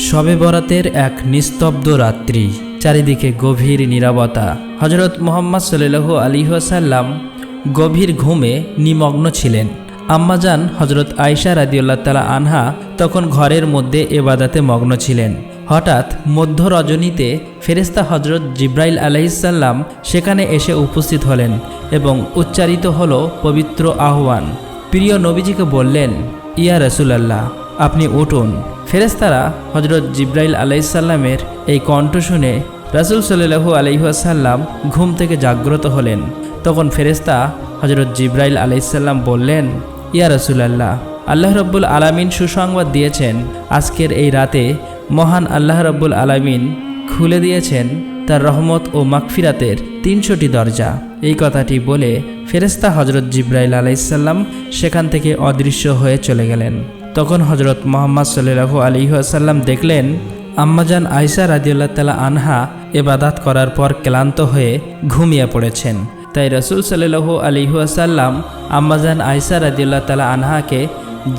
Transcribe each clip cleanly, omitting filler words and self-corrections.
শবে বরাতের এক নিস্তব্ধ রাত্রি, চারিদিকে গভীর নীরবতা। হজরত মুহাম্মদ সাল্লাল্লাহু আলাইহি ওয়াসাল্লাম গভীর ঘুমে নিমগ্ন ছিলেন। আম্মাজান হজরত আয়েশা রাদিয়াল্লাহু তাআলা আনহা তখন ঘরের মধ্যে ইবাদতে মগ্ন ছিলেন। হঠাৎ মধ্য রজনীতে ফেরেশতা হজরত জিব্রাইল আলাইহিসসালাম সেখানে এসে উপস্থিত হলেন এবং উচ্চারিত হলো পবিত্র আহ্বান। প্রিয় নবীজিকে বললেন, ইয়া রাসূলুল্লাহ, আপনি উঠুন। ফেরেশতারা হজরত জিব্রাইল আলাইহিসসালামের এই কণ্ঠ শুনে রাসূল সাল্লাল্লাহু আলাইহি ওয়াসাল্লাম ঘুম থেকে জাগ্রত হলেন। তখন ফেরেশতা হজরত জিব্রাইল আলাইহিসসালাম বললেন, ইয়া রাসূলুল্লাহ, আল্লাহ রাব্বুল আলামিন সুসংবাদ দিয়েছেন, আজকের এই রাতে মহান আল্লাহ রাব্বুল আলামিন খুলে দিয়েছেন তার রহমত ও মাগফিরাতের ৩০০টি দরজা। এই কথাটি বলে ফেরেশতা হজরত জিব্রাইল আলাইহিসসালাম সেখান থেকে অদৃশ্য হয়ে চলে গেলেন। তখন হজরত মুহাম্মদ সাল্লাল্লাহু আলাইহি ওয়াসাল্লাম দেখলেন আম্মাজান আয়েশা রাদিয়াল্লাহু তাআলা আনহা ইবাদত করার পর ক্লান্ত হয়ে ঘুমিয়ে পড়েছেন। তাই রাসূল সাল্লাল্লাহু আলাইহি ওয়াসাল্লাম আম্মাজান আয়েশা রাদিয়াল্লাহু তাআলা আনহাকে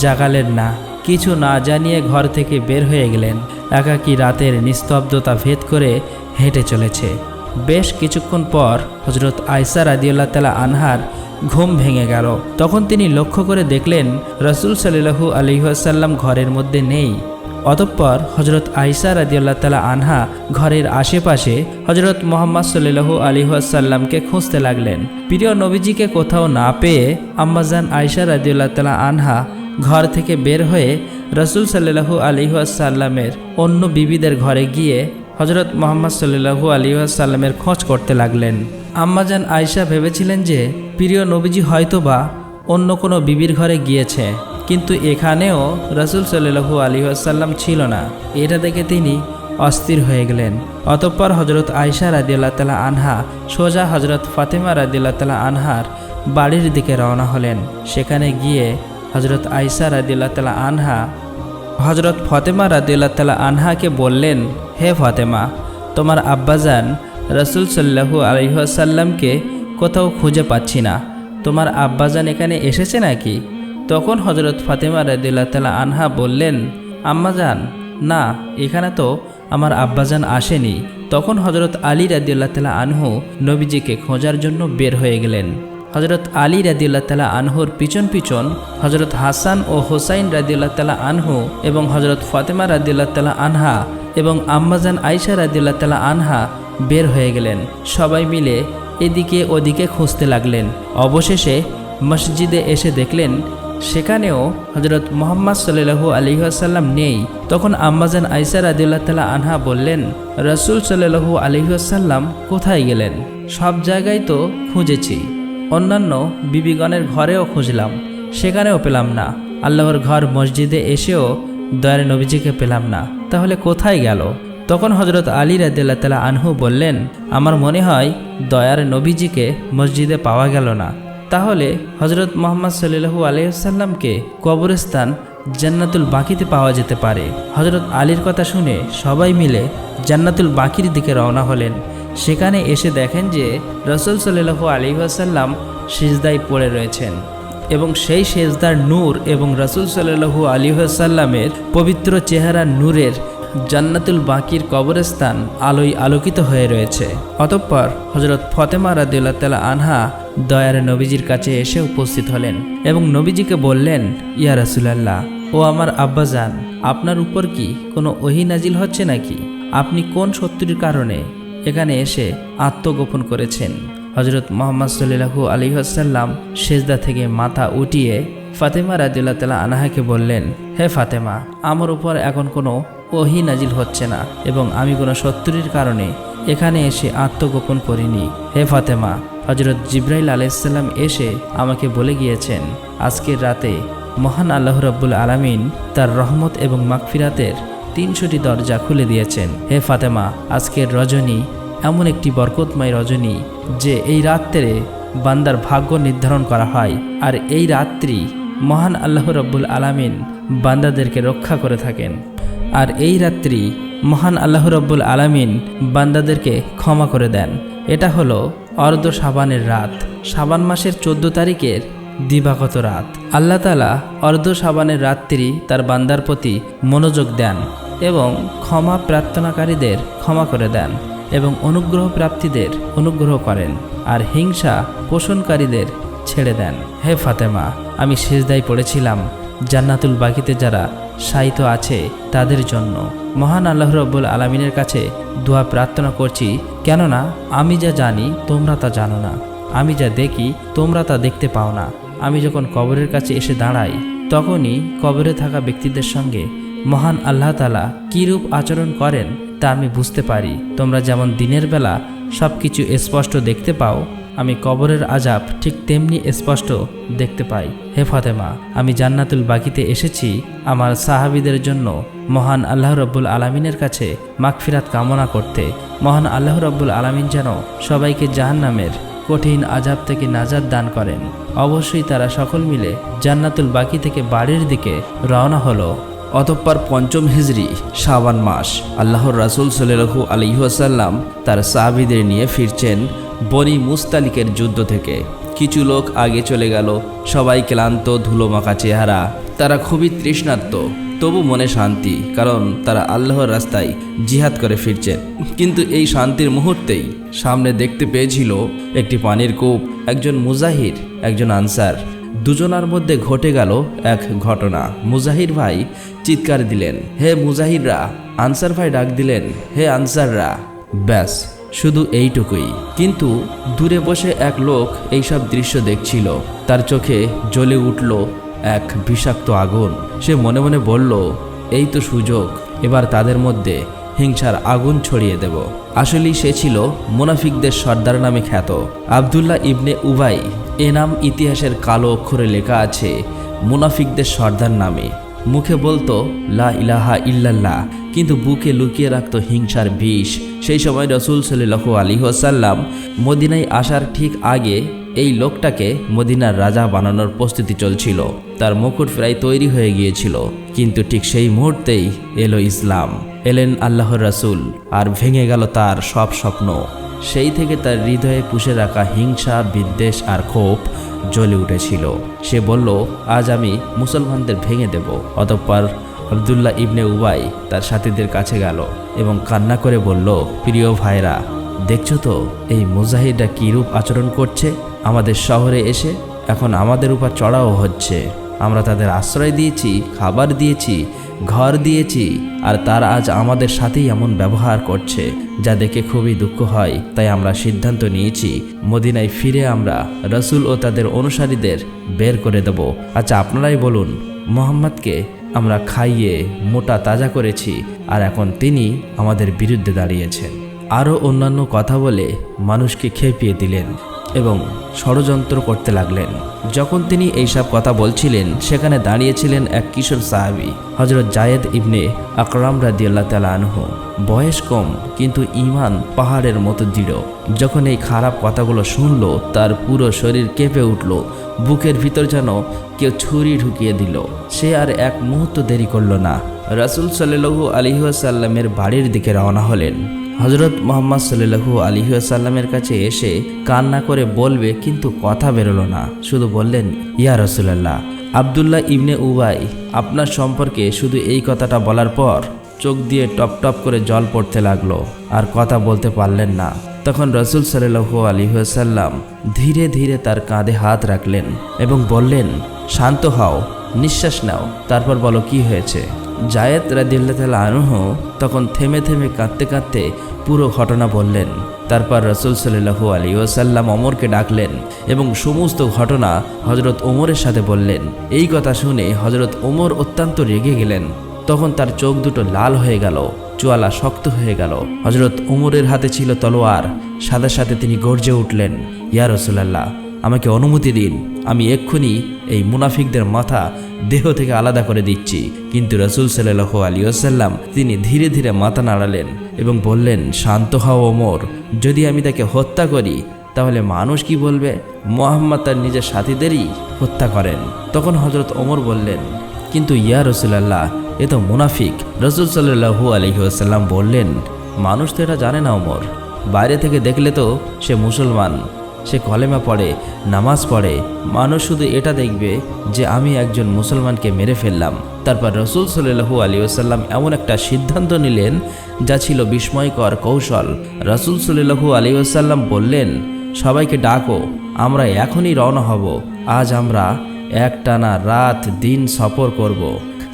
জাগালেন না। কিছু না জানিয়ে ঘর থেকে বের হয়ে গেলেন। একাকী রাতের নিস্তব্ধতা ভেদ করে হেঁটে চলেছে। বেশ কিছুক্ষণ পর হজরত আয়েশা রাদিয়াল্লাহু তাআলা আনহার ঘুম ভেঙে গেল। তখন তিনি লক্ষ্য করে দেখলেন রাসূল সাল্লাল্লাহু আলাইহি ওয়াসাল্লাম ঘরের মধ্যে নেই। অতঃপর হজরত আয়েশা রাদিয়াল্লাহু তাআলা আনহা ঘরের আশেপাশে হজরত মুহাম্মদ সাল্লাল্লাহু আলাইহি ওয়াসাল্লামকে খুঁজতে লাগলেন। প্রিয় নবীজিকে কোথাও না পেয়ে আম্মাজান আয়েশা রাদিয়াল্লাহু তাআলা আনহা ঘর থেকে বের হয়ে রাসূল সাল্লাল্লাহু আলাইহি ওয়াসাল্লামের অন্য বিবিদের ঘরে গিয়ে হজরত মুহাম্মদ সাল্লাল্লাহু আলাইহি ওয়াসাল্লামের খোঁজ করতে লাগলেন। আম্মাজান আয়েশা ভেবেছিলেন যে প্রিয় নবীজি হয়তোবা অন্য কোনো বিবির ঘরে গিয়েছে, কিন্তু এখানেও রাসূল সাল্লাল্লাহু আলাইহি ওয়াসাল্লাম ছিল না। এটা দেখে তিনি অস্থির হয়ে গেলেন। অতঃপর হজরত আয়েশা রাদিয়াল্লাহু তাআলা আনহা সোজা হজরত ফাতেমা রাদিয়াল্লাহু তাআলা আনহার বাড়ির দিকে রওনা হলেন। সেখানে গিয়ে হজরত আয়েশা রাদিয়াল্লাহু তাআলা আনহা হজরত ফাতেমা রাদিয়াল্লাহু তাআলা আনহাকে বললেন, হে ফাতেমা, তোমার আব্বাজান রাসূল সাল্লাল্লাহু আলাইহি ওয়াসাল্লামকে কোথাও খুঁজে পাচ্ছি না, তোমার আব্বাজান এখানে এসেছে নাকি? তখন হজরত ফাতেমা রাদিয়াল্লাহু তাআলা আনহা বললেন, আম্মাজান, না, এখানে তো আমার আব্বাজান আসেনি। তখন হজরত আলী রাদিয়াল্লাহু তাআলা আনহু নবীজিকে খোঁজার জন্য বের হয়ে গেলেন। হজরত আলী রাদিয়াল্লাহু তাআলা আনহুর পিছন পিছন হজরত হাসান ও হোসাইন রাদিয়াল্লাহু তাআলা আনহু এবং হজরত ফাতেমা রাদিয়াল্লাহু তাআলা আনহা এবং আম্মাজান আয়েশা রাদিয়াল্লাহু তাআলা আনহা বের হয়ে গেলেন। সবাই মিলে এদিকে ওদিকে খুঁজতে লাগলেন। অবশেষে মসজিদে এসে দেখলেন সেখানেও হজরত মুহাম্মদ সাল্লাল্লাহু আলাইহি ওয়াসাল্লাম নেই। তখন আম্মাজান আয়েশা রাদিয়াল্লাহু তাআলা আনহা বললেন, রাসূল সাল্লাল্লাহু আলাইহি ওয়াসাল্লাম কোথায় গেলেন? সব জায়গায় তো খুঁজেছি, অন্যান্য বিবিগণের ঘরেও খুঁজলাম, সেখানেও পেলাম না। আল্লাহর ঘর মসজিদে এসেও দয়ার নবীজিকে পেলাম না, তাহলে কোথায় গেল? তখন হজরত আলী রাদিয়াল্লাহু তাআলা আনহু বললেন, আমার মনে হয় দয়ার নবীজিকে মসজিদে পাওয়া গেল না, তাহলে হজরত মুহাম্মদ সাল্লাল্লাহু আলাইহি ওয়াসাল্লামকে কবরস্থান জান্নাতুল বাকিতে পাওয়া যেতে পারে। হজরত আলীর কথা শুনে সবাই মিলে জান্নাতুল বাকির দিকে রওনা হলেন। সেখানে এসে দেখেন যে রাসূল সাল্লাল্লাহু আলাইহি ওয়াসাল্লাম সিজদায় পড়ে রয়েছেন এবং সেই সিজদার নূর এবং রাসূল সাল্লাল্লাহু আলাইহি ওয়াসাল্লামের পবিত্র চেহারার নূরের জান্নাতুল বাকির কবরস্থান আলোয় আলোকিত হয়ে রয়েছে। অতঃপর হজরত ফাতেমা রাদিয়াল্লাহু তাআলা আনহা দয়ার নবীজির কাছে এসে উপস্থিত হলেন এবং নবীজিকে বললেন, ইয়া রাসূলুল্লাহ, ও আমার আব্বাজান, আপনার উপর কি কোনো ওহী নাজিল হচ্ছে নাকি? আপনি কোন শত্রুর কারণে এখানে এসে আত্মগোপন করেছেন? হজরত মুহাম্মদ সাল্লাল্লাহু আলাইহি ওয়াসাল্লাম সিজদা থেকে মাথা উঠিয়ে ফাতেমা রাদিয়াল্লাহু তাআলা আনহাকে বললেন, হে ফাতেমা, আমার উপর এখন কোনো ওহী নাজিল হচ্ছে না এবং আমি কোনো শত্রুর কারণে এখানে এসে আত্মগোপন করিনি। হে ফাতেমা, হজরত জিব্রাইল আলাইহিস সালাম এসে আমাকে বলে গিয়েছেন আজকের রাতে মহান আল্লাহ রাব্বুল আলামিন তার রহমত এবং মাগফিরাতের ৩০০টি দরজা খুলে দিয়েছেন। হে ফাতেমা, আজকের রজনী এমন একটি বরকতময় রজনী যে এই রাত্রে বান্দার ভাগ্য নির্ধারণ করা হয়, আর এই রাত্রি মহান আল্লাহ রাব্বুল আলামিন বান্দাদেরকে রক্ষা করে থাকেন, আর এই রাত্রি মহান আল্লাহ রাব্বুল আলামিন বান্দাদেরকে ক্ষমা করে দেন। এটা হলো অর্ধ শাবানের রাত, শাবান মাসের 14 তারিখের দিবাগত রাত। আল্লাহ তাআলা অর্ধ শাবানের রাত্রি তার বান্দার প্রতি মনোযোগ দেন এবং ক্ষমা প্রার্থনাকারীদের ক্ষমা করে দেন এবং অনুগ্রহ প্রাপ্তিদের অনুগ্রহ করেন আর হিংসা পোষণকারীদের ছেড়ে দেন। হে ফাতেমা, আমি সিজদায় পড়েছিলাম জান্নাতুল বাকিতে যারা শায়িত আছে তাদের জন্য। মহান আল্লাহ রাব্বুল আলামিনের কাছে দোয়া প্রার্থনা করছি, কেননা আমি যা জানি তোমরা তা জানো না, আমি যা দেখি তোমরা তা দেখতে পাও না। আমি যখন কবরের কাছে এসে দাঁড়াই তখনই কবরে থাকা ব্যক্তিদের সঙ্গে মহান আল্লাহ তাআলা কীরূপ আচরণ করেন তা আমি বুঝতে পারি। তোমরা যেমন দিনের বেলা সব কিছু স্পষ্ট দেখতে পাও, আমি কবরের আযাব ঠিক তেমনি স্পষ্ট দেখতে পাই। হে ফাতেমা, আমি জান্নাতুল বাকিতে এসেছি আমার সাহাবীদের জন্য মহান আল্লাহ রাব্বুল আলামিনের কাছে মাগফিরাত কামনা করতে। মহান আল্লাহ রাব্বুল আলামিন যেন সবাইকে জাহান্নামের কঠিন আযাব থেকে নাজাত দান করেন। অবশ্যই তারা সকল মিলে জান্নাতুল বাকি থেকে বাড়ির দিকে রওনা হলো। অতঃপর পঞ্চম হিজরি শাবান মাস আল্লাহর রাসূল সাল্লাল্লাহু আলাইহি ওয়াসাল্লাম তার সাহাবীদের নিয়ে ফিরছেন বনি মুস্তালিকের যুদ্ধ থেকে। কিছু লোক আগে চলে গেল, সবাই ক্লান্ত, ধুলোমাখা চেহারা, তারা খুবই তৃষ্ণার্ত, তবু মনে শান্তি, কারণ তারা আল্লাহর রাস্তায় জিহাদ করে ফিরছেন। কিন্তু এই শান্তির মুহূর্তেই সামনে দেখতে পেয়েছিল একটি পানির কূপ, একজন মুজাহির, একজন আনসার। দুজনার মধ্যে ঘটে গেল এক ঘটনা। মুজাহির ভাই চিৎকার দিলেন, হে মুজাহিররা! আনসার ভাই ডাক দিলেন, হে আনসাররা! ব্যাস, শুধু এইটুকুই। কিন্তু দূরে বসে এক লোক এইসব দৃশ্য দেখছিল, তার চোখে জ্বলে উঠল এক বিষাক্ত আগুন। সে মনে মনে বলল, এই তো সুযোগ, এবার তাদের মধ্যে হিংসার আগুন ছড়িয়ে দেব। আসলেই সে ছিল মুনাফিকদের সর্দার নামে খ্যাত আব্দুল্লাহ ইবনে উবাই। এ নাম ইতিহাসের কালো অক্ষরে লেখা আছে মুনাফিকদের সর্দার নামে। মুখে বলতো লা ইলাহা ইল্লাল্লাহ, কিন্তু বুকে লুকিয়ে রাখত হিংসার বিষ। সেই সময় রাসূল সাল্লাল্লাহু আলাইহি ওয়াসাল্লাম মদিনায় আসার ঠিক আগে এই লোকটাকে মদিনার রাজা বানানোর প্রস্তুতি চলছিল। তার মুকুট প্রায় তৈরি হয়ে গিয়েছিল, কিন্তু ঠিক সেই মুহূর্তেই এলো ইসলাম, এলেন আল্লাহর রাসূল, আর ভেঙে গেল তার সব স্বপ্ন। সেই থেকে তার হৃদয়ে পুষে রাখা হিংসা, বিদ্বেষ আর ক্ষোভ জ্বলে উঠেছিল। সে বলল, আজ আমি মুসলমানদের ভেঙে দেব। অতঃপর আব্দুল্লাহ ইবনে উবাই তার সাথীদের কাছে গেল এবং কান্না করে বলল, প্রিয় ভাইরা, দেখছো তো এই মুজাহিদরা কীরূপ আচরণ করছে? আমাদের শহরে এসে এখন আমাদের উপর চড়াও হচ্ছে। আমরা তাদের আশ্রয় দিয়েছি, খাবার দিয়েছি, ঘর দিয়েছি, আর তারা আজ আমাদের সাথেই এমন ব্যবহার করছে, যা দেখে খুবই দুঃখ হয়। তাই আমরা সিদ্ধান্ত নিয়েছি মদিনায় ফিরে আমরা রাসূল ও তাদের অনুসারীদের বের করে দেব। আচ্ছা, আপনারাই বলুন, মুহাম্মদকে আমরা খাইয়ে মোটা তাজা করেছি, আর এখন তিনি আমাদের বিরুদ্ধে দাঁড়িয়েছেন। আরও অন্যান্য কথা বলে মানুষকে খেপিয়ে দিলেন এবং ষড়যন্ত্র করতে লাগলেন। যখন তিনি এইসব কথা বলছিলেন, সেখানে দাঁড়িয়েছিলেন এক কিশোর সাহাবী, হযরত জায়েদ ইবনে আকরাম রাদিয়াল্লাহু তাআলা আনহু। বয়স কম, কিন্তু ঈমান পাহাড়ের মতো দৃঢ়। যখন এই খারাপ কথাগুলো শুনল, তার পুরো শরীর কেঁপে উঠল, বুকের ভিতর যেন কেউ ছুরি ঢুকিয়ে দিল। সে আর এক মুহূর্ত দেরি করল না, রাসূল সাল্লাল্লাহু আলাইহি ওয়াসাল্লামের বাড়ির দিকে রওনা হলেন। হযরত মুহাম্মদ সাল্লাল্লাহু আলাইহি ওয়াসাল্লামের কাছে এসে কান্না করে বলবে, কিন্তু কথা বেরোলো না। শুধু বললেন, ইয়া রাসূলুল্লাহ, আব্দুল্লাহ ইবনে উবাই আপনার সম্পর্কে শুধু এই কথাটা বলার পর চোখ দিয়ে টপ টপ করে জল পড়তে লাগলো, আর কথা বলতে পারলেন না। তখন রাসূল সাল্লাল্লাহু আলাইহি ওয়াসাল্লাম ধীরে ধীরে তার কাঁধে হাত রাখলেন এবং বললেন, শান্ত হও, নিঃশ্বাস নাও, তারপর বলো কি হয়েছে। জায়েদ রাদিয়াল্লাহু তাআলা আনহু তখন থেমে থেমে কাঁদতে কাঁদতে পুরো ঘটনা বললেন। তারপর রাসূল সাল্লাল্লাহু আলাইহি ওয়াসাল্লাম ওমরকে ডাকলেন এবং সমস্ত ঘটনা হযরত ওমরের সাথে বললেন। এই কথা শুনে হযরত ওমর অত্যন্ত রেগে গেলেন। তখন তার চোখ দুটো লাল হয়ে গেল, চোয়ালা শক্ত হয়ে গেল। হযরত ওমরের হাতে ছিল তলোয়ার। সাথে সাথে তিনি গর্জে উঠলেন, ইয়া রাসূলুল্লাহ, আমাকে অনুমতি দিন, আমি এক্ষুনি এই মুনাফিকদের মাথা দেহ থেকে আলাদা করে দিচ্ছি। কিন্তু রাসূল সাল্লাল্লাহু আলাইহি ওয়াসাল্লাম তিনি ধীরে ধীরে মাথা নাড়ালেন এবং বললেন, শান্ত হও ওমর, যদি আমি তাকে হত্যা করি তাহলে মানুষ কি বলবে? মুহাম্মদ তার নিজের সাথীদেরই হত্যা করেন। তখন হযরত ওমর বললেন, কিন্তু ইয়া রাসূলুল্লাহ, এ তো মুনাফিক। রাসূল সাল্লাল্লাহু আলাইহি ওয়াসাল্লাম বললেন, মানুষ তো এটা জানে না ওমর, বাইরে থেকে দেখলে তো সে মুসলমান, সে কলেমা পড়ে, নামাজ পড়ে, মানুষ শুধু এটা দেখবে যে আমি একজন মুসলমানকে মেরে ফেললাম। তারপর রাসূল সাল্লাল্লাহু আলাইহি ওয়াসাল্লাম এমন একটা সিদ্ধান্ত নিলেন যা ছিল বিস্ময়কর কৌশল। রাসূল সাল্লাল্লাহু আলাইহি ওয়াসাল্লাম বললেন, সবাইকে ডাকো, আমরা এখনই রওনা হব। আজ আমরা একটানা রাত দিন সফর করব।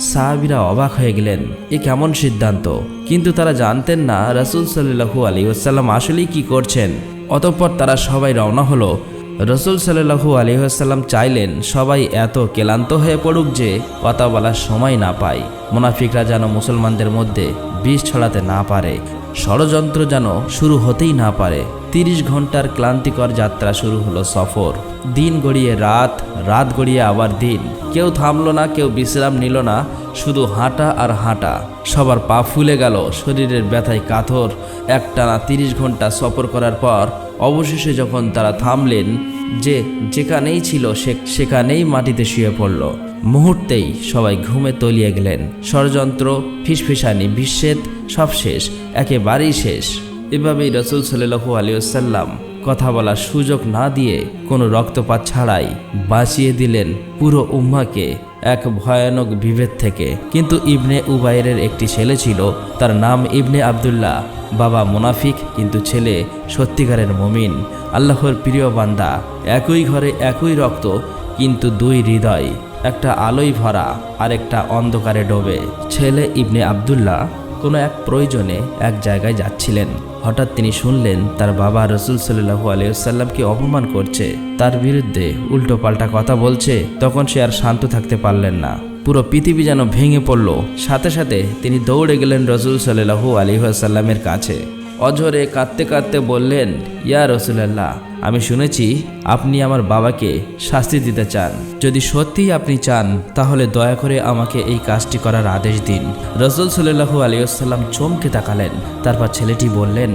সাহাবীরা অবাক হয়ে গেলেন, এ কেমন সিদ্ধান্ত? কিন্তু তারা জানতেন না রাসূল সাল্লাল্লাহু আলাইহি ওয়াসাল্লাম আসলেই কি করছেন। অতঃপর তারা সবাই রওনা হলো। রাসূল সাল্লাল্লাহু আলাইহি ওয়াসাল্লাম চাইলেন সবাই এত ক্লান্ত হয়ে পড়ুক যে কথা বলার সময় না পায়। মুনাফিকরা যেন মুসলমানদের মধ্যে বিষ ছড়াতে না পারে, ষড়যন্ত্র যেন শুরু হতেই না পারে। 30 ঘন্টার ক্লান্তিকর যাত্রা শুরু হলো সফর। দিন গড়িয়ে রাত, রাত গড়িয়ে আবার দিন। কেউ থামলো না, কেউ বিশ্রাম নিল না, শুধু হাঁটা আর হাঁটা। সবার পা ফুলে গেল, শরীরের ব্যথায় কাতর। একটানা 30 ঘন্টা সফর করার পর অবশেষে যখন তারা থামলেন, যেখানেই ছিল সেখানেই মাটিতে শুয়ে পড়ল। মুহূর্তেই সবাই ঘুমে তলিয়ে গেলেন। ষড়যন্ত্র, ফিসফিসানি, বিচ্ছেদ সব শেষ, একেবারেই শেষ। এভাবেই রাসূল সাল্লাল্লাহু আলাইহি ওয়াসাল্লাম কথা বলার সুযোগ না দিয়ে কোনো রক্তপাত ছাড়াই বাঁচিয়ে দিলেন পুরো উম্মাহকে এক ভয়ানক বিভেদ থেকে। কিন্তু ইবনে উবাইরের একটি ছেলে ছিল, তার নাম ইবনে আবদুল্লাহ। বাবা মুনাফিক, কিন্তু ছেলে সত্যিকারের মুমিন, আল্লাহর প্রিয় বান্দা। একই ঘরে একই রক্ত, কিন্তু দুই হৃদয়, একটা আলোয় ভরা আর একটা অন্ধকারে ডোবে। ছেলে ইবনে আবদুল্লাহ কোনো এক প্রয়োজনে এক জায়গায় যাচ্ছিলেন। হঠাৎ তিনি শুনলেন তার বাবা রাসূল সাল্লাল্লাহু আলাইহি ওয়াসাল্লামকে অপমান করছে, তার বিরুদ্ধে উল্টো পাল্টা কথা বলছে। তখন সে আর শান্ত থাকতে পারলেন না, পুরো পৃথিবী যেন ভেঙে পড়ল। সাথে সাথে তিনি দৌড়ে গেলেন রাসূল সাল্লাল্লাহু আলাইহি ওয়াসাল্লামের কাছে। অঝরে কাঁদতে কাঁদতে বললেন, ইয়া রাসূলুল্লাহ, আমি শুনেছি আপনি আমার বাবাকে শাস্তি দিতে চান। যদি সত্যিই আপনি চান তাহলে দয়া করে আমাকে এই কাজটি করার আদেশ দিন। রাসূল সাল্লাল্লাহু আলাইহি ওয়াসাল্লাম চমকে তাকালেন। তারপর ছেলেটি বললেন,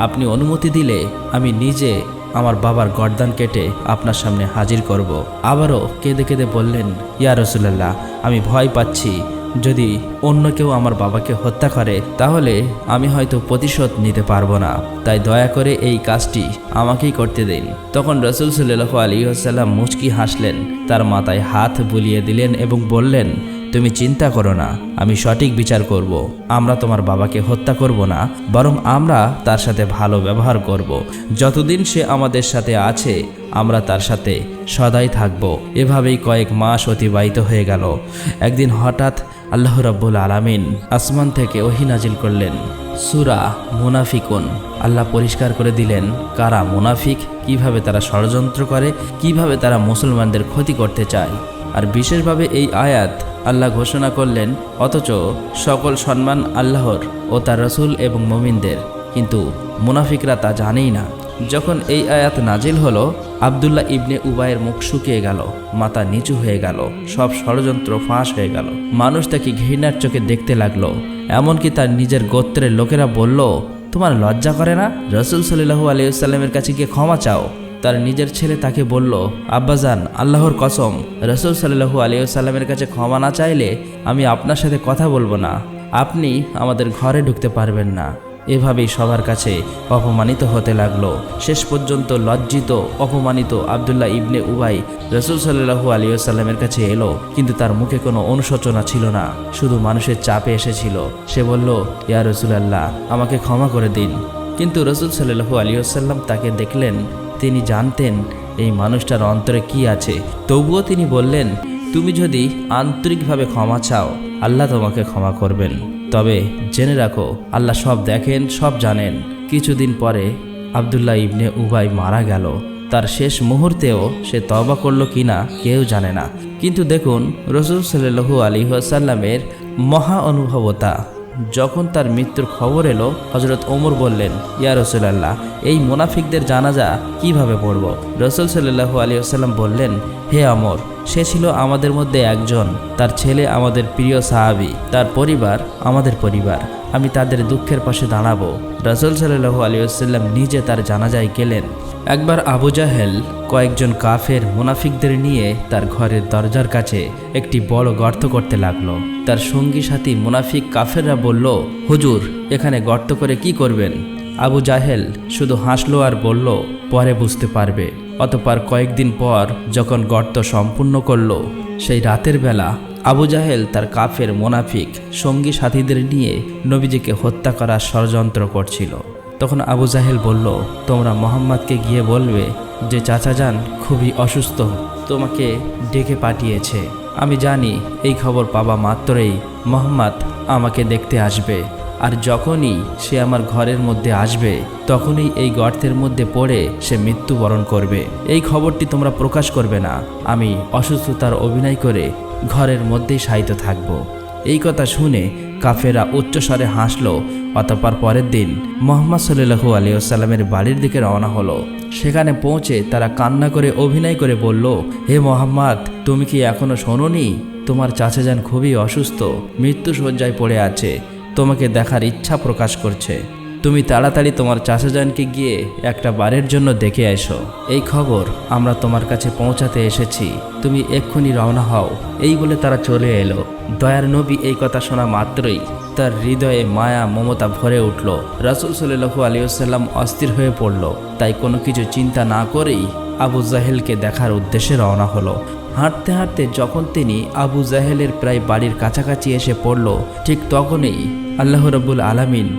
আপনি অনুমতি দিলে আমি নিজে আমার বাবার গর্দান কেটে আপনার সামনে হাজির করব। আবারও কেঁদে কেঁদে বললেন, ইয়া রাসূলুল্লাহ, আমি ভয় পাচ্ছি যদি অন্য কেউ আমার বাবাকে হত্যা করে তাহলে আমি হয়তো প্রতিশোধ নিতে পারবো না, তাই দয়া করে এই কাজটি আমাকেই করতে দিন। তখন রাসূল সাল্লাল্লাহু আলাইহি ওয়াসাল্লাম মুচকি হাসলেন, তার মাথায় হাত বুলিয়ে দিলেন এবং বললেন, তুমি চিন্তা করো না, আমি সঠিক বিচার করব। আমরা তোমার বাবাকে হত্যা করব না, বরং আমরা তার সাথে ভালো ব্যবহার করব। যতদিন সে আমাদের সাথে আছে আমরা তার সাথে সদাই থাকব। এভাবেই কয়েক মাস অতিবাহিত হয়ে গেল। একদিন হঠাৎ আল্লাহ রাব্বুল আলামিন আসমান থেকে ওহী নাজিল করলেন, সূরা মুনাফিকুন। আল্লাহ পরিষ্কার করে দিলেন কারা মুনাফিক, কিভাবে তারা ষড়যন্ত্র করে, কিভাবে তারা মুসলমানদের ক্ষতি করতে চায়। আর বিশেষভাবে এই আয়াত আল্লাহ ঘোষণা করলেন, অথচ সকল সম্মান আল্লাহর ও তার রাসূল এবং মুমিনদের, কিন্তু মুনাফিকরা তা জানেই না। যখন এই আয়াত নাজিল হলো, আবদুল্লাহ ইবনে উবাইয়ের মুখ শুকিয়ে গেল, মাথা নিচু হয়ে গেল, সব ষড়যন্ত্র ফাঁস হয়ে গেল। মানুষ তাকে ঘৃণার চোখে দেখতে লাগলো। এমনকি তার নিজের গোত্রের লোকেরা বলল, তোমার লজ্জা করে না? রাসূল সাল্লাল্লাহু আলাইহি ওয়াসাল্লামের কাছে গিয়ে ক্ষমা চাও। তার নিজের ছেলে তাকে বলল, আব্বাজান, আল্লাহর কসম, রাসূল সাল্লাল্লাহু আলাইহি ওয়াসাল্লামের কাছে ক্ষমা না চাইলে আমি আপনার সাথে কথা বলবো না, আপনি আমাদের ঘরে ঢুকতে পারবেন না। এভাবেই সবার কাছে অপমানিত হতে লাগলো। শেষ পর্যন্ত লজ্জিত, অপমানিত আবদুল্লাহ ইবনে উবাই রাসূল সাল্লাল্লাহু আলাইহি ওয়াসাল্লামের কাছে এলো, কিন্তু তার মুখে কোনো অনুশোচনা ছিল না, শুধু মানুষের চাপে এসেছিল। সে বলল, ইয়া রাসূলুল্লাহ, আমাকে ক্ষমা করে দিন। কিন্তু রাসূল সাল্লাল্লাহু আলাইহি ওয়াসাল্লাম তাকে দেখলেন, তিনি জানতেন এই মানুষটার অন্তরে কি আছে। তবুও তিনি বললেন, তুমি যদি আন্তরিকভাবে ক্ষমা চাও আল্লাহ তোমাকে ক্ষমা করবেন। তবে জেনে রাখো, আল্লাহ সব দেখেন, সব জানেন। কিছুদিন পরে আবদুল্লাহ ইবনে উবাই মারা গেল। তার শেষ মুহূর্তেও সে তওবা করলো কিনা কেউ জানে না। কিন্তু দেখুন রাসূল সাল্লাল্লাহু আলাইহি ওয়াসাল্লামের মহা অনুভবতা। যখন তার মৃত্যুর খবর এলো, হযরত ওমর বললেন, ইয়া রাসূলুল্লাহ, এই মুনাফিকদের জানাজা কিভাবে পড়ব? রাসূল সাল্লাল্লাহু আলাইহি ওয়াসাল্লাম বললেন, হে ওমর, সে ছিল আমাদের মধ্যে একজন, তার ছেলে আমাদের প্রিয় সাহাবী, তার পরিবার আমাদের পরিবার, আমি তাদের দুঃখের পাশে দাঁড়াবো। রাসূল সাল্লাল্লাহু আলাইহি ওয়াসাল্লাম নিজে তার জানাজায় গেলেন। একবার আবু জাহেল কয়েকজন কাফের মুনাফিকদের নিয়ে তার ঘরের দরজার কাছে একটি বড় গর্ত করতে লাগলো। তার সঙ্গী সাথী মুনাফিক কাফেররা বলল, হুজুর, এখানে গর্ত করে কি করবেন? আবু জাহেল শুধু হাসলো আর বলল, পরে বুঝতে পারবে। অতঃপর কয়েকদিন পর যখন গর্ত সম্পূর্ণ করলো, সেই রাতের বেলা আবু জাহেল তার কাফের মোনাফিক সঙ্গী সাথীদের নিয়ে নবীজিকে হত্যা করার ষড়যন্ত্র করছিল। তখন আবু জাহেল বলল, তোমরা মোহাম্মদকে গিয়ে বলবে যে চাচাজান খুবই অসুস্থ, তোমাকে ডেকে পাঠিয়েছে। আমি জানি এই খবর পাবা মাত্রই মোহাম্মদ আমাকে দেখতে আসবে, আর যখনই সে আমার ঘরের মধ্যে আসবে তখনই এই গর্তের মধ্যে পড়ে সে মৃত্যুবরণ করবে। এই খবরটি তোমরা প্রকাশ করবে না। আমি অসুস্থতার অভিনয় করে ঘরের মধ্যেই শায়িত থাকব। এই কথা শুনে কাফেরা উচ্চস্বরে হাসল। অতঃপর পরের দিন মুহাম্মদ সাল্লাল্লাহু আলাইহি ওয়াসাল্লামের বাড়ির দিকে রওনা হলো। সেখানে পৌঁছে তারা কান্না করে অভিনয় করে বলল, হে মুহাম্মদ, তুমি কি এখনো শোনোনি? তোমার চাচাজান খুবই অসুস্থ, মৃত্যুশয্যায় পড়ে আছে, তোমাকে দেখার ইচ্ছা প্রকাশ করছে। তুমি তাড়াতাড়ি তোমার চাচাজানকে গিয়ে একটা বারের জন্য দেখে এসো। এই খবর আমরা তোমার কাছে পৌঁছাতে এসেছি, তুমি এক্ষুনি রওনা হও। এই বলে তারা চলে এলো। দয়ার নবী এই কথা শোনা মাত্রই তার হৃদয়ে মায়া মমতা ভরে উঠল। রাসূল সাল্লাল্লাহু আলাইহি ওয়াসাল্লাম অস্থির হয়ে পড়ল। তাই কোনো কিছু চিন্তা না করেই আবু জাহেলকে দেখার উদ্দেশ্যে রওনা হলো। হাঁটতে হাঁটতে যখন তিনি আবু জাহেলের প্রায় বাড়ির কাছাকাছি এসে পড়ল, ঠিক তখনই আল্লাহ রাব্বুল আলামিন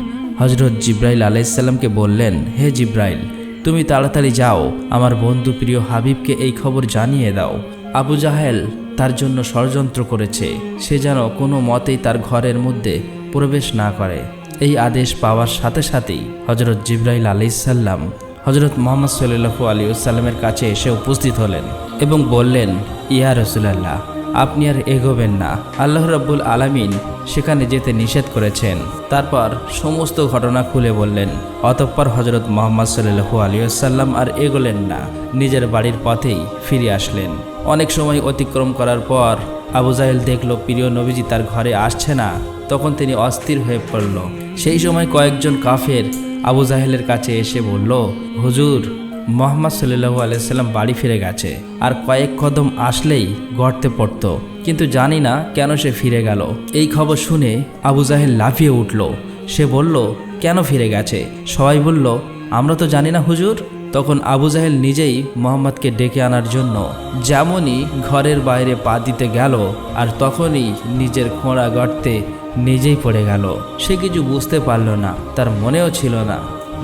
হযরত জিব্রাইল আলাইহিস সালামকে বললেন, হে জিব্রাইল, তুমি তাড়াতাড়ি যাও, আমার বন্ধু প্রিয় হাবিবকে এই খবর জানিয়ে দাও। আবু জাহেল তার জন্য ষড়যন্ত্র করেছে, সে যেন কোনো মতেই তার ঘরের মধ্যে প্রবেশ না করে। এই আদেশ পাওয়ার সাথে সাথেই হযরত জিব্রাইল আলাইহিস সালাম হযরত মুহাম্মদ সাল্লাল্লাহু আলাইহি ওয়াসাল্লামের কাছে এসে উপস্থিত হলেন এবং বললেন, ইয়া রাসূলুল্লাহ, আপনি আর এগোবেন না, আল্লাহ রাব্বুল আলামিন সেখানে যেতে নিষেধ করেছেন। তারপর সমস্ত ঘটনা খুলে বললেন। অতঃপর হযরত মুহাম্মদ সাল্লাল্লাহু আলাইহি ওয়াসাল্লাম আর এগোলেন না, নিজের বাড়ির পথেই ফিরে আসলেন। অনেক সময় অতিক্রম করার পর আবু জাহেল দেখল প্রিয় নবীজি তার ঘরে আসছে না। তখন তিনি অস্থির হয়ে পড়ল। সেই সময় কয়েকজন কাফের আবু জাহেলের কাছে এসে বলল, হুজুর, মুহাম্মদ সাল্লাল্লাহু আলাইহি ওয়াসাল্লাম বাড়ি ফিরে গেছে, আর কয়েক কদম আসলেই গর্তে পড়ত, কিন্তু জানি না কেন সে ফিরে গেল। এই খবর শুনে আবু জাহেল লাফিয়ে উঠল। সে বলল, কেন ফিরে গেছে? সবাই বলল, আমরা তো জানি না হুজুর। তখন আবু জাহেল নিজেই মুহাম্মদকে ডেকে আনার জন্য যেমনই ঘরের বাইরে পা দিতে গেল, আর তখনই নিজের খোঁড়া গর্তে নিজেই পড়ে গেল। সে কিছু বুঝতে পারল না, তার মনেও ছিল না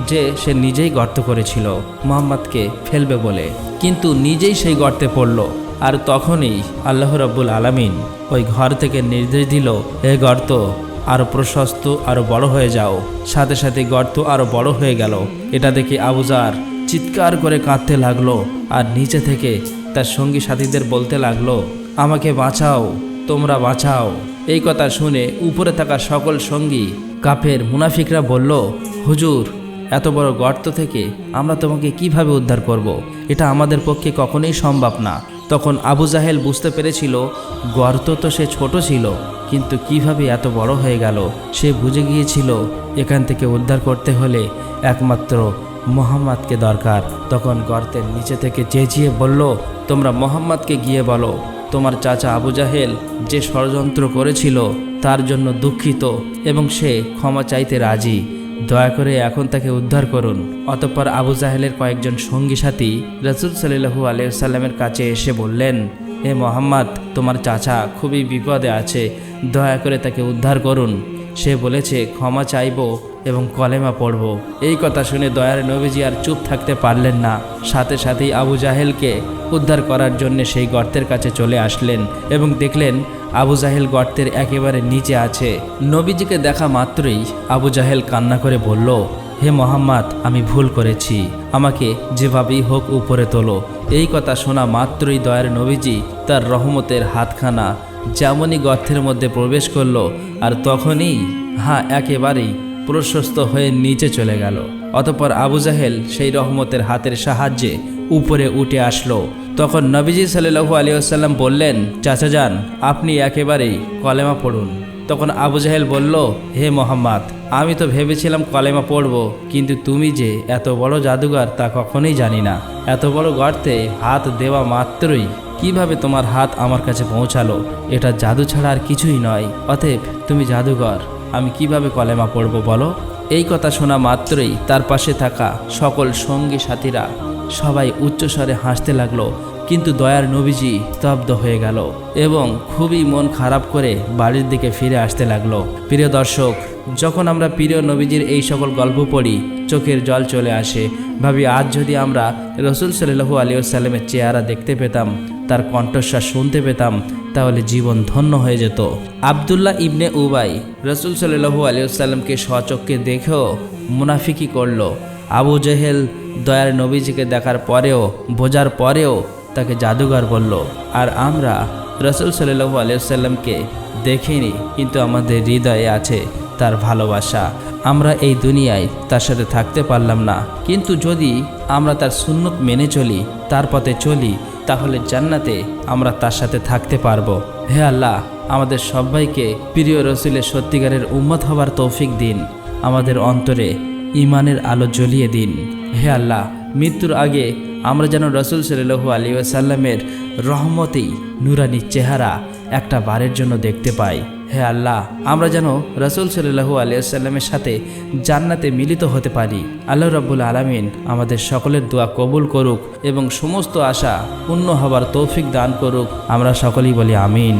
যে সে নিজেই গর্ত করেছিল মুহাম্মদকে ফেলবে বলে, কিন্তু নিজেই সেই গর্তে পড়ল। আর তখনই আল্লাহ রাব্বুল আলামিন ওই ঘর থেকে নির্দেশ দিল, এ গর্ত আরও প্রশস্ত, আরও বড় হয়ে যাও। সাথে সাথে গর্ত আরও বড় হয়ে গেল। এটা দেখে আবু জার চিৎকার করে কাঁদতে লাগলো, আর নিচে থেকে তার সঙ্গী সাথীদের বলতে লাগলো, আমাকে বাঁচাও, তোমরা বাঁচাও। এই কথা শুনে উপরে থাকা সকল সঙ্গী কাফের মুনাফিকরা বলল, হুজুর, এত বড় গর্ত থেকে আমরা তোমাকে কিভাবে উদ্ধার করব? এটা আমাদের পক্ষে কখনোই সম্ভব না। তখন আবু জাহেল বুঝতে পেরেছিল গর্ত তো সে ছোট ছিল, কিন্তু কিভাবে এত বড় হয়ে গেল সে বুঝে গিয়েছিল। এখান থেকে উদ্ধার করতে হলে একমাত্র মুহাম্মদকে দরকার। তখন গর্তের নিচে থেকে চেঁচিয়ে বলল, তোমরা মুহাম্মদকে গিয়ে বলো তোমার চাচা আবু জাহেল যে ষড়যন্ত্র করেছিল তার জন্য দুঃখিত এবং সে ক্ষমা চাইতে রাজি, দয়া করে এখন তাকে উদ্ধার করুন। অতঃপর আবু জাহেলের কয়েকজন সঙ্গী সাথী রাসূল সাল্লাল্লাহু আলাইহি ওয়াসাল্লামের কাছে এসে বললেন, হে মুহাম্মদ, তোমার চাচা খুবই বিপদে আছে, দয়া করে তাকে উদ্ধার করুন। সে বলেছে ক্ষমা চাইব এবং কলেমা পড়ব। এই কথা শুনে দয়ার নবীজি আর চুপ থাকতে পারলেন না। সাথে সাথেই আবু জাহেলকে উদ্ধার করার জন্য সেই গর্তের কাছে চলে আসলেন এবং দেখলেন আবু জাহেল গর্তের একেবারে নিচে আছে। নবীজিকে দেখা মাত্রই আবু জাহেল কান্না করে বলল, হে মুহাম্মদ, আমি ভুল করেছি, আমাকে যেভাবেই হোক উপরে তোলো। এই কথা শোনা মাত্রই দয়ার নবীজি তার রহমতের হাতখানা যেমনই গর্তের মধ্যে প্রবেশ করলো, আর তখনই একেবারেই প্রশস্ত হয়ে নিচে চলে গেল। অতঃপর আবু জাহেল সেই রহমতের হাতের সাহায্যে উপরে উঠে আসলো। তখন নবীজি সাল্লাল্লাহু আলাইহি ওয়াসাল্লাম বললেন, চাচাজান, আপনি একেবারেই কলেমা পড়ুন। তখন আবু জাহেল বলল, হে মুহাম্মদ, আমি তো ভেবেছিলাম কলেমা পড়ব, কিন্তু তুমি যে এত বড় জাদুঘর তা কখনোই জানি না। এত বড় গর্তে হাত দেওয়া মাত্রই কিভাবে তোমার হাত আমার কাছে পৌঁছালো? এটা জাদু ছাড়া আর কিছুই নয়। অতএব তুমি জাদুঘর, আমি কিভাবে কলেমা পড়ব বলো? এই কথা শোনা মাত্রই তার পাশে থাকা সকল সঙ্গী সাথীরা সবাই উচ্চস্বরে হাসতে লাগলো, কিন্তু দয়ার নবীজি স্তব্ধ হয়ে গেল এবং খুবই মন খারাপ করে বাড়ির দিকে ফিরে আসতে লাগলো। প্রিয় দর্শক, যখন আমরা প্রিয় নবীজির এই সকল গল্প পড়ি চোখের জল চলে আসে। ভাবি আজ যদি আমরা রসুল সাল্লাল্লাহু আলাইহি ওয়াসাল্লামের চেহারা দেখতে পেতাম, তার কণ্ঠস্বর শুনতে পেতাম, তাহলে জীবন ধন্য হয়ে যেত। আবদুল্লাহ ইবনে উবাই রসুল সাল্লাল্লাহু আলাইহি ওয়াসাল্লামকে স্বচক্ষে দেখেও মুনাফিকি করলো। আবু জেহেল দয়ার নবীজিকে দেখার পরেও, বোঝার পরেও তাকে জাদুঘর বলল। আর আমরা রসুল সাল্লাল্লাহু আলাইহি ওয়াসাল্লামকে দেখিনি, কিন্তু আমাদের হৃদয়ে আছে তার ভালোবাসা। আমরা এই দুনিয়ায় তার সাথে থাকতে পারলাম না, কিন্তু যদি আমরা তার সুন্নত মেনে চলি, তার পথে চলি, তাহলে জান্নাতে আমরা তার সাথে থাকতে পারবো। হে আল্লাহ, আমাদের সবাইকে প্রিয় রসুলের সত্যিকারের উম্মত হবার তৌফিক দিন। আমাদের অন্তরে ঈমানের আলো জ্বলিয়ে দিন। হে আল্লাহ, মৃত্যুর আগে আমরা যেন রসুল সাল্লাল্লাহু আলাইহি ওয়াসাল্লামের রহমতেই নুরানি চেহারা একটা বারের জন্য দেখতে পাই। হে আল্লাহ, আমরা যেন রসুল সাল্লাল্লাহু আলাইহি ওয়াসাল্লামের সাথে জান্নাতে মিলিত হতে পারি। আল্লাহ রাব্বুল আলামিন আমাদের সকলের দোয়া কবুল করুক এবং সমস্ত আশা পূর্ণ হবার তৌফিক দান করুক। আমরা সকলেই বলি আমিন।